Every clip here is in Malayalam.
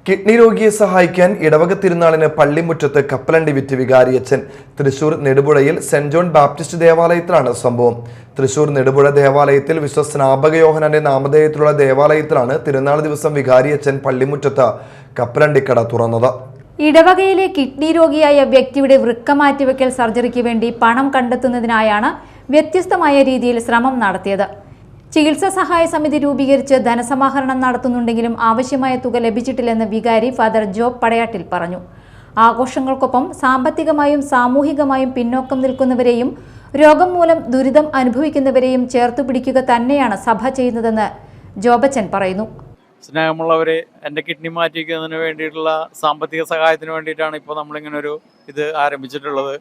കിഡ്നി രോഗിയെ സഹായിക്കാൻ ഇടവക തിരുനാളിന് പള്ളിമുറ്റത്ത് കപ്പലണ്ടി വിറ്റ് വികാരിയച്ഛൻ. തൃശൂർ നെടുപുഴയിൽ സെന്റ് ജോൺ ബാപ്റ്റിസ്റ്റ് ദേവാലയത്തിലാണ് സംഭവം. തൃശൂർ നെടുപുഴ ദേവാലയത്തിൽ വിശ്വ സ്നാപക യോഹന്നാന്റെ നാമധേയത്തിലുള്ള ദേവാലയത്തിലാണ് തിരുനാൾ ദിവസം വികാരിയച്ഛൻ പള്ളിമുറ്റത്ത് കപ്പലണ്ടിക്കട തുറന്നത്. ഇടവകയിലെ കിഡ്നി രോഗിയായ വ്യക്തിയുടെ വൃക്ക മാറ്റിവെക്കൽ സർജറിക്ക് വേണ്ടി പണം കണ്ടെത്തുന്നതിനായാണ് വ്യത്യസ്തമായ രീതിയിൽ ശ്രമം നടത്തിയത്. ചികിത്സാ സഹായ സമിതി രൂപീകരിച്ച് ധനസമാഹരണം നടത്തുന്നുണ്ടെങ്കിലും ആവശ്യമായ തുക ലഭിച്ചിട്ടില്ലെന്ന് വികാരി ഫാദർ ജോബ് പടയാട്ടിൽ പറഞ്ഞു. ആഘോഷങ്ങൾക്കൊപ്പം സാമ്പത്തികമായും സാമൂഹികമായും പിന്നോക്കം നിൽക്കുന്നവരെയും രോഗം മൂലം ദുരിതം അനുഭവിക്കുന്നവരെയും ചേർത്തുപിടിക്കുക തന്നെയാണ് സഭ ചെയ്യുന്നതെന്ന് ജോബച്ചൻ പറയുന്നു. സ്നേഹമുള്ളവരെ, എൻ്റെ കിഡ്നി മാറ്റിവെക്കുന്നതിന് വേണ്ടിയിട്ടുള്ള സാമ്പത്തിക സഹായത്തിന് വേണ്ടിയിട്ടാണ് ഇപ്പോൾ നമ്മളിങ്ങനെ ഒരു ഇത് ആരംഭിച്ചിട്ടുള്ളത്.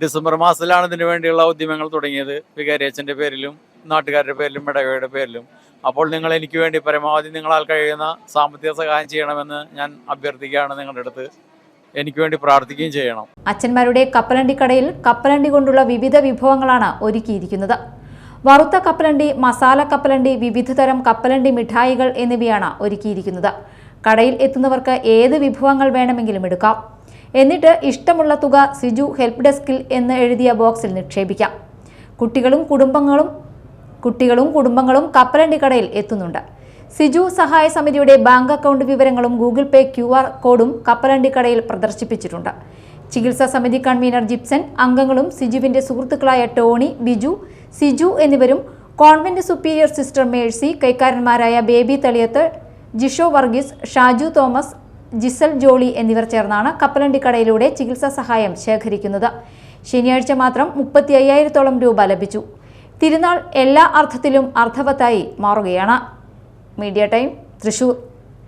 ഡിസംബർ മാസത്തിലാണ് ഇതിനു വേണ്ടിയുള്ള ഉദ്യമങ്ങൾ തുടങ്ങിയത്. വികാരിയച്ഛൻ്റെ പേരിലും നാട്ടുകാരുടെ പേരിലും ഇടവകയുടെ പേരിലും. അപ്പോൾ നിങ്ങൾ എനിക്ക് വേണ്ടി പരമാവധി നിങ്ങളാൽ കഴിയുന്ന സാമ്പത്തിക സഹായം ചെയ്യണമെന്ന് ഞാൻ അഭ്യർത്ഥിക്കുകയാണ്. നിങ്ങളുടെ അടുത്ത് എനിക്ക് വേണ്ടി പ്രാർത്ഥിക്കുകയും ചെയ്യണം. അച്ഛന്മാരുടെ കപ്പലണ്ടിക്കടയിൽ കപ്പലണ്ടി കൊണ്ടുള്ള വിവിധ വിഭവങ്ങളാണ് ഒരുക്കിയിരിക്കുന്നത്. വറുത്ത കപ്പലണ്ടി, മസാല കപ്പലണ്ടി, വിവിധതരം കപ്പലണ്ടി മിഠായികൾ എന്നിവയാണ് ഒരുക്കിയിരിക്കുന്നത്. കടയിൽ എത്തുന്നവർക്ക് ഏത് വിഭവങ്ങൾ വേണമെങ്കിലും എടുക്കാം. എന്നിട്ട് ഇഷ്ടമുള്ള തുക സിജു ഹെൽപ്പ് ഡെസ്കിൽ എന്ന് എഴുതിയ ബോക്സിൽ നിക്ഷേപിക്കാം. കുട്ടികളും കുടുംബങ്ങളും കപ്പലണ്ടി കടയിൽ എത്തുന്നുണ്ട്. സിജു സഹായ സമിതിയുടെ ബാങ്ക് അക്കൗണ്ട് വിവരങ്ങളും ഗൂഗിൾ പേ QR കോഡും കപ്പലണ്ടി കടയിൽ പ്രദർശിപ്പിച്ചിട്ടുണ്ട്. ചികിത്സാ സമിതി കൺവീനർ ജിപ്സൺ, അംഗങ്ങളും സിജുവിന്റെ സുഹൃത്തുക്കളായ ടോണി, ബിജു, സിജു എന്നിവരും കോൺവെന്റ് സുപ്പീരിയർ സിസ്റ്റർ മേഴ്സി, കൈക്കാരന്മാരായ ബേബി തളിയത്ത്, ജിഷോ വർഗീസ്, ഷാജു തോമസ്, ജിസൽ ജോളി എന്നിവർ ചേർന്നാണ് കപ്പലണ്ടി കടയിലൂടെ ചികിത്സാ സഹായം ശേഖരിക്കുന്നത്. ശനിയാഴ്ച മാത്രം 35,000-ഓളം രൂപ ലഭിച്ചു. തിരുനാൾ എല്ലാ അർത്ഥത്തിലും അർത്ഥവത്തായി മാറുകയാണ്. Media time, Thrissur.